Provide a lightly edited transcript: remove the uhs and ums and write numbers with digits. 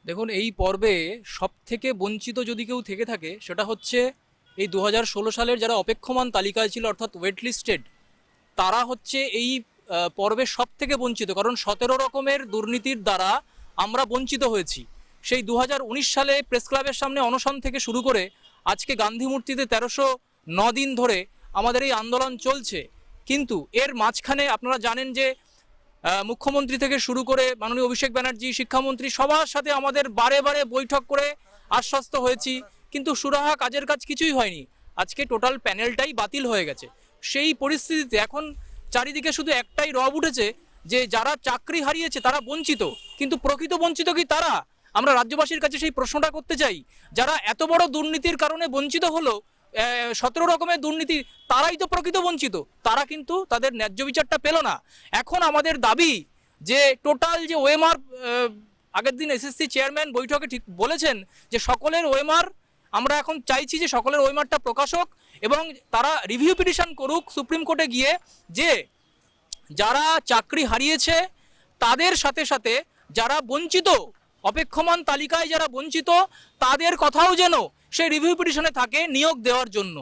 দেখুন, এই পর্বে সবথেকে বঞ্চিত যদি কেউ থেকে থাকে সেটা হচ্ছে এই 2016 সালের যারা অপেক্ষমান তালিকায় ছিল, অর্থাৎ ওয়েট লিস্টেড। তারা হচ্ছে এই পর্বে সবথেকে বঞ্চিত, কারণ 17 রকমের দুর্নীতির দ্বারা আমরা বঞ্চিত হয়েছি। সেই 2019 সালে প্রেস ক্লাবের সামনে অনশন থেকে শুরু করে আজকে গান্ধী মূর্তিতে 1309 দিন ধরে আমাদের এই আন্দোলন চলছে। কিন্তু এর মাঝখানে আপনারা জানেন যে মুখ্যমন্ত্রী থেকে শুরু করে মাননীয় অভিষেক ব্যানার্জি, শিক্ষামন্ত্রী, সবার সাথে আমাদের বারে বারে বৈঠক করে আশ্বস্ত হয়েছি, কিন্তু সুরাহা কাজের কাজ কিছুই হয়নি। আজকে টোটাল প্যানেলটাই বাতিল হয়ে গেছে। সেই পরিস্থিতিতে এখন চারিদিকে শুধু একটাই রব উঠেছে যে যারা চাকরি হারিয়েছে তারা বঞ্চিত, কিন্তু প্রকৃত বঞ্চিত কি তারা? আমরা রাজ্যবাসীর কাছে সেই প্রশ্নটা করতে চাই। যারা এত বড় দুর্নীতির কারণে বঞ্চিত হলো, 17 রকমের দুর্নীতি, তারাই তো প্রকৃত বঞ্চিত। তারা কিন্তু তাদের ন্যায্য বিচারটা পেল না। এখন আমাদের দাবি যে টোটাল যে ওএমআর, আগের দিন এসএসসি চেয়ারম্যান বৈঠকে ঠিক বলেছেন যে সকলের ওএমআর, আমরা এখন চাইছি যে সকলের ওএমআরটা প্রকাশ হোক এবং তারা রিভিউ পিটিশন করুক সুপ্রিম কোর্টে গিয়ে, যে যারা চাকরি হারিয়েছে তাদের সাথে সাথে যারা বঞ্চিত, অপেক্ষমান তালিকায় যারা বঞ্চিত, তাদের কথাও যেন সেই রিভিউ পিটিশনে থাকে নিয়োগ দেওয়ার জন্য।